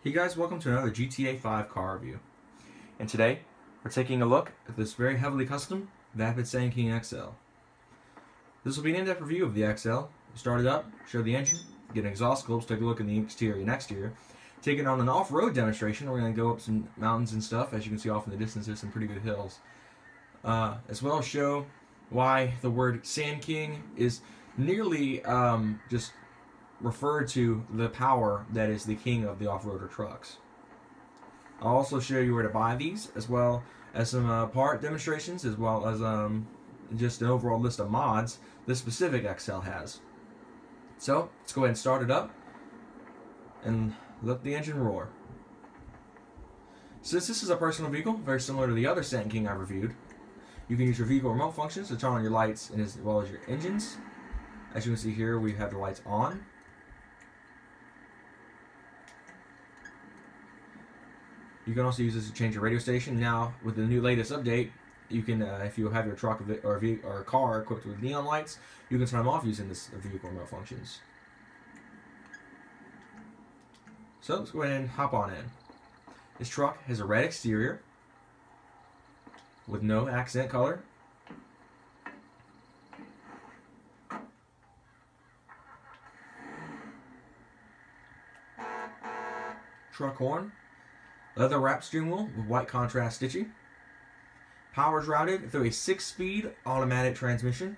Hey guys, welcome to another GTA 5 car review. And today, we're taking a look at this very heavily custom Vapid Sandking XL. This will be an in-depth review of the XL. Start it up, show the engine, get an exhaust clips, take a look at the exterior and exterior. Take it on an off-road demonstration. We're going to go up some mountains and stuff. As you can see off in the distance, there's some pretty good hills. As well as show why the word Sandking is nearly just referred to the power that is the king of the off-roader trucks. I'll also show you where to buy these, as well as some part demonstrations, as well as just an overall list of mods this specific XL has. So let's go ahead and start it up and let the engine roar. Since this is a personal vehicle, very similar to the other Sandking I've reviewed, you can use your vehicle remote functions to turn on your lights and as well as your engines. As you can see here, we have the lights on. You can also use this to change your radio station. Now, with the new latest update, you can, if you have your truck or car equipped with neon lights, you can turn them off using this vehicle remote functions. So let's go ahead and hop on in. This truck has a red exterior with no accent color. Truck horn. Leather wrapped steering wheel with white contrast stitching. Power is routed through a 6-speed automatic transmission.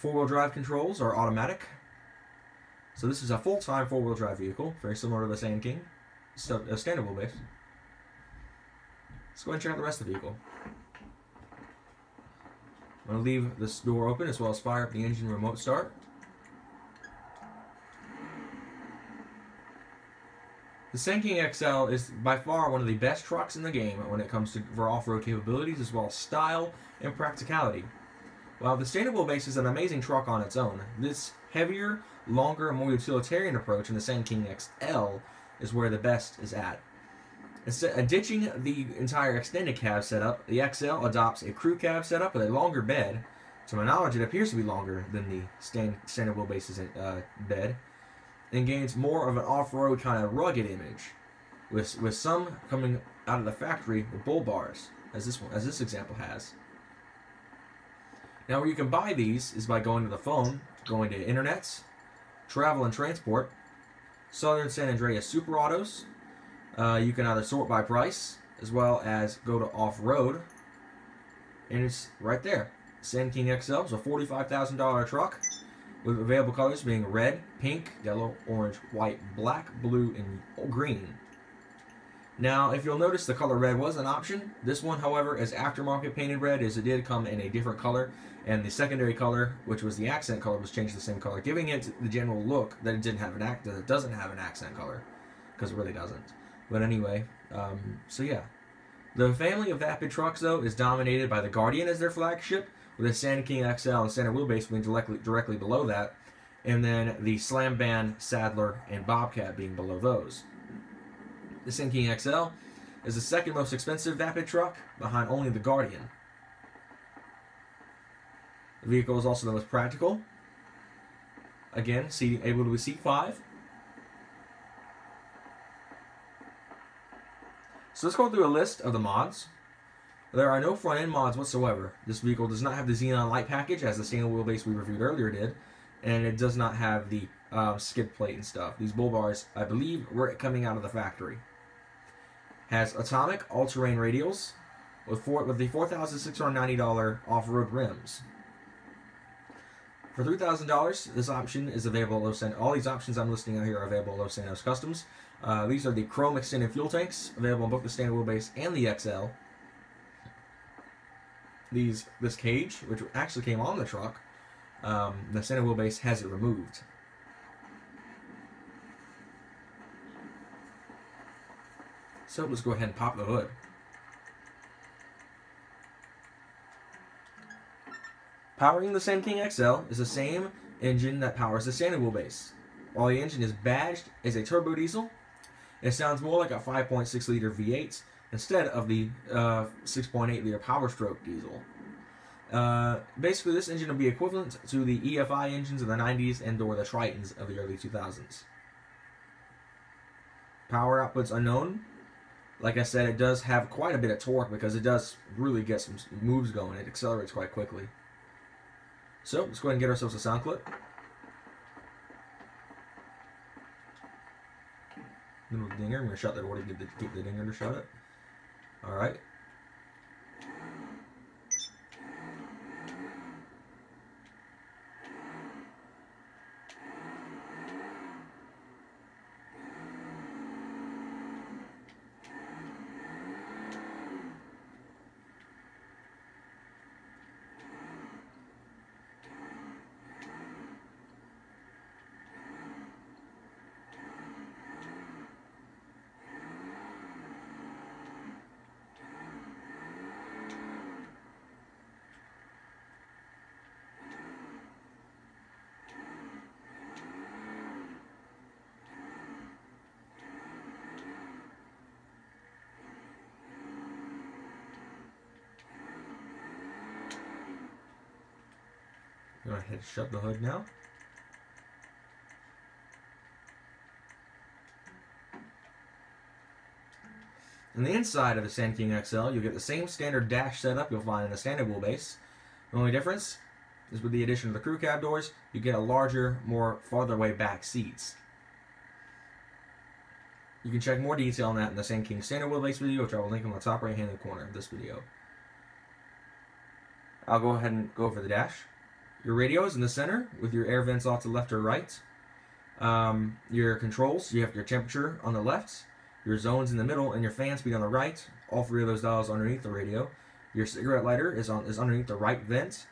4-wheel drive controls are automatic. So this is a full-time 4-wheel drive vehicle, very similar to the Sandking, a standard wheelbase. Let's go ahead and check out the rest of the vehicle. I'm going to leave this door open as well as fire up the engine remote start. The Sandking XL is by far one of the best trucks in the game when it comes to for off-road capabilities as well as style and practicality. While the standard wheelbase is an amazing truck on its own, this heavier, longer, and more utilitarian approach in the Sandking XL is where the best is at. Instead of ditching the entire extended cab setup, the XL adopts a crew cab setup with a longer bed. To my knowledge, it appears to be longer than the standard wheelbase's bed, and gains more of an off-road kind of rugged image, with some coming out of the factory with bull bars, as this example has. Now, where you can buy these is by going to the phone, going to internets, travel and transport, Southern San Andreas Super Autos. You can either sort by price as well as go to off-road, and it's right there. Sandking XL is a $45,000 truck, with available colors being red, pink, yellow, orange, white, black, blue, and green. Now, if you'll notice, the color red was an option. This one, however, is aftermarket painted red, as it did come in a different color, and the secondary color, which was the accent color, was changed to the same color, giving it the general look that it doesn't have an accent color, because it really doesn't. But anyway, so yeah. The family of Vapid trucks, though, is dominated by the Guardian as their flagship, with the Sandking XL and standard wheelbase being directly below that, and then the Slam Band, Saddler, and Bobcat being below those. The Sandking XL is the second most expensive Vapid truck, behind only the Guardian. The vehicle is also the most practical. Again, able to seat 5. So let's go through a list of the mods. There are no front-end mods whatsoever. This vehicle does not have the xenon light package, as the standard wheelbase we reviewed earlier did, and it does not have the skid plate and stuff. These bull bars, I believe, were coming out of the factory. Has atomic all-terrain radials with the $4,690 off-road rims. For $3,000, this option is available at Los Santos. All these options I'm listing out here are available at Los Santos Customs. These are the chrome extended fuel tanks, available on both the standard wheelbase and the XL. This cage, which actually came on the truck, the standard wheelbase has it removed. So let's go ahead and pop the hood. Powering the Sandking XL is the same engine that powers the standard wheelbase. While the engine is badged as a turbo diesel, it sounds more like a 5.6 liter V8 instead of the 6.8 liter Power Stroke diesel. Basically, this engine will be equivalent to the EFI engines of the 90s and or the Tritons of the early 2000s. Power output's unknown. Like I said, it does have quite a bit of torque because it does really get some moves going. It accelerates quite quickly. So let's go ahead and get ourselves a sound clip. Little dinger. I'm going to shut that door to get the dinger to shut it. Alright. Go ahead and shut the hood now. On the inside of the Sandking XL, you'll get the same standard dash setup you'll find in the standard wheelbase. The only difference is with the addition of the crew cab doors, you get a larger, more farther away back seats. You can check more detail on that in the Sandking standard wheelbase video, which I will link on the top right hand corner of this video. I'll go ahead and go over the dash. Your radio is in the center with your air vents off to the left or right. Your controls, you have your temperature on the left, your zones in the middle, and your fan speed on the right. All three of those dials underneath the radio. Your cigarette lighter is underneath the right vent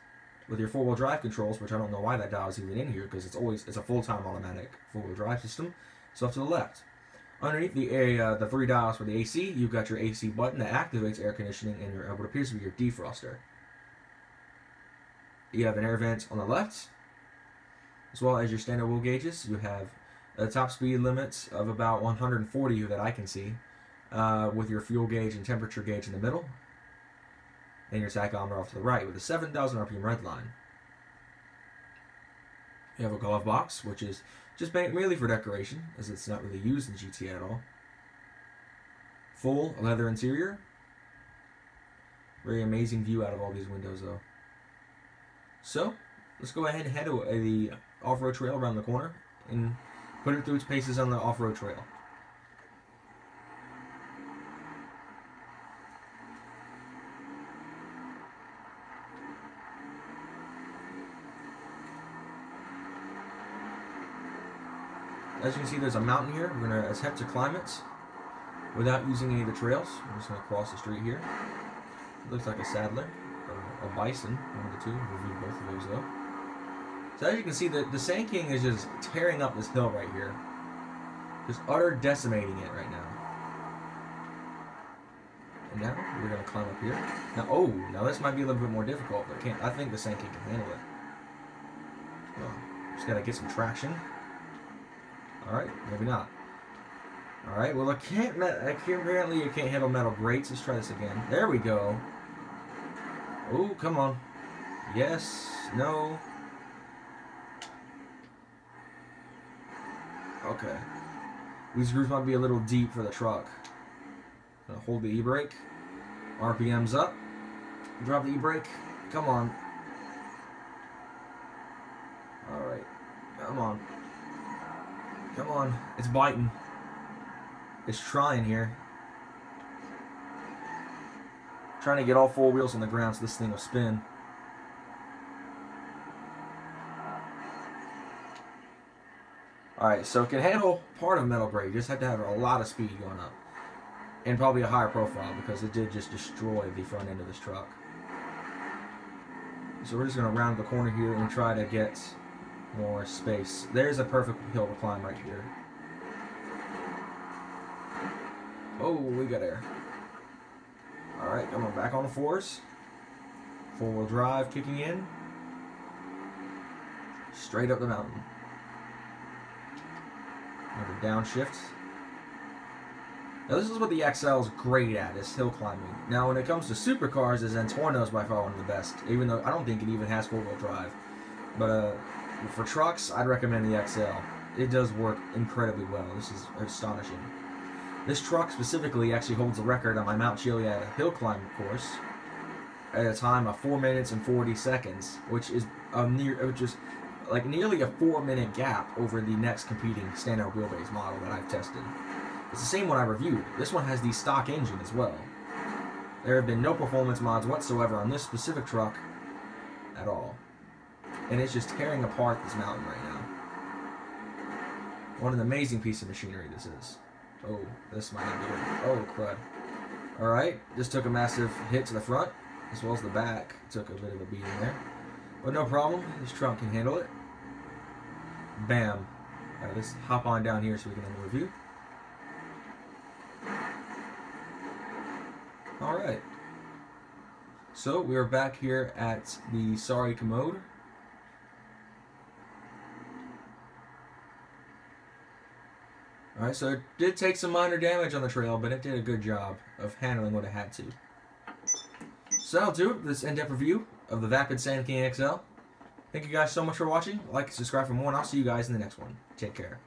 with your four-wheel drive controls, which I don't know why that dial is even in here because it's a full-time automatic four-wheel drive system. So off to the left. Underneath the three dials for the AC, you've got your AC button that activates air conditioning and what appears to be your defroster. You have an air vent on the left, as well as your standard wheel gauges. You have a top speed limits of about 140 that I can see, with your fuel gauge and temperature gauge in the middle, and your tachometer off to the right with a 7,000 RPM red line. You have a glove box, which is just merely for decoration, as it's not really used in GTA at all. Full leather interior. Very amazing view out of all these windows, though. So, let's go ahead and head to the off-road trail around the corner and put it through its paces on the off-road trail. As you can see, there's a mountain here. We're going to attempt to climb it without using any of the trails. I'm just going to cross the street here. It looks like a saddler. A bison, one of the two. We'll review both of those though. So as you can see, the Sandking is just tearing up this hill right here. Just utter decimating it right now. And now we're going to climb up here. Now this might be a little bit more difficult, but I think the Sandking can handle it. Well, just got to get some traction. Alright, maybe not. Alright, well apparently it can't handle metal grates. Let's try this again. There we go. Oh, come on. Yes. No. Okay. These grooves might be a little deep for the truck. Gonna hold the e-brake. RPM's up. Drop the e-brake. Come on. Alright. Come on. Come on. It's biting. It's trying here. Trying to get all four wheels on the ground so this thing will spin. Alright, so it can handle part of metal grade. You just have to have a lot of speed going up. And probably a higher profile because it did just destroy the front end of this truck. So we're just going to round the corner here and try to get more space. There's a perfect hill to climb right here. Oh, we got air. Alright, come on, back on the fours. Four-wheel drive kicking in. Straight up the mountain. Another downshift. Now this is what the XL is great at, is hill climbing. Now when it comes to supercars, the Zentorno is by far one of the best, even though I don't think it even has four-wheel drive. But for trucks, I'd recommend the XL. It does work incredibly well. This is astonishing. This truck specifically actually holds the record on my Mount Chiliad hill climb course at a time of 4 minutes and 40 seconds, which is like nearly a 4-minute gap over the next competing standard wheelbase model that I've tested. It's the same one I reviewed. This one has the stock engine as well. There have been no performance mods whatsoever on this specific truck at all. And it's just tearing apart this mountain right now. What an amazing piece of machinery this is. Oh, this might not be good. Oh, crud. Alright, just took a massive hit to the front, as well as the back. Took a bit of a beating there. But no problem, this truck can handle it. Bam. Alright, let's hop on down here so we can have a review. Alright. So, we are back here at the Sorry Commode. Alright, so it did take some minor damage on the trail, but it did a good job of handling what it had to. So that'll do it for this in-depth review of the Vapid Sandking XL. Thank you guys so much for watching. Like and subscribe for more, and I'll see you guys in the next one. Take care.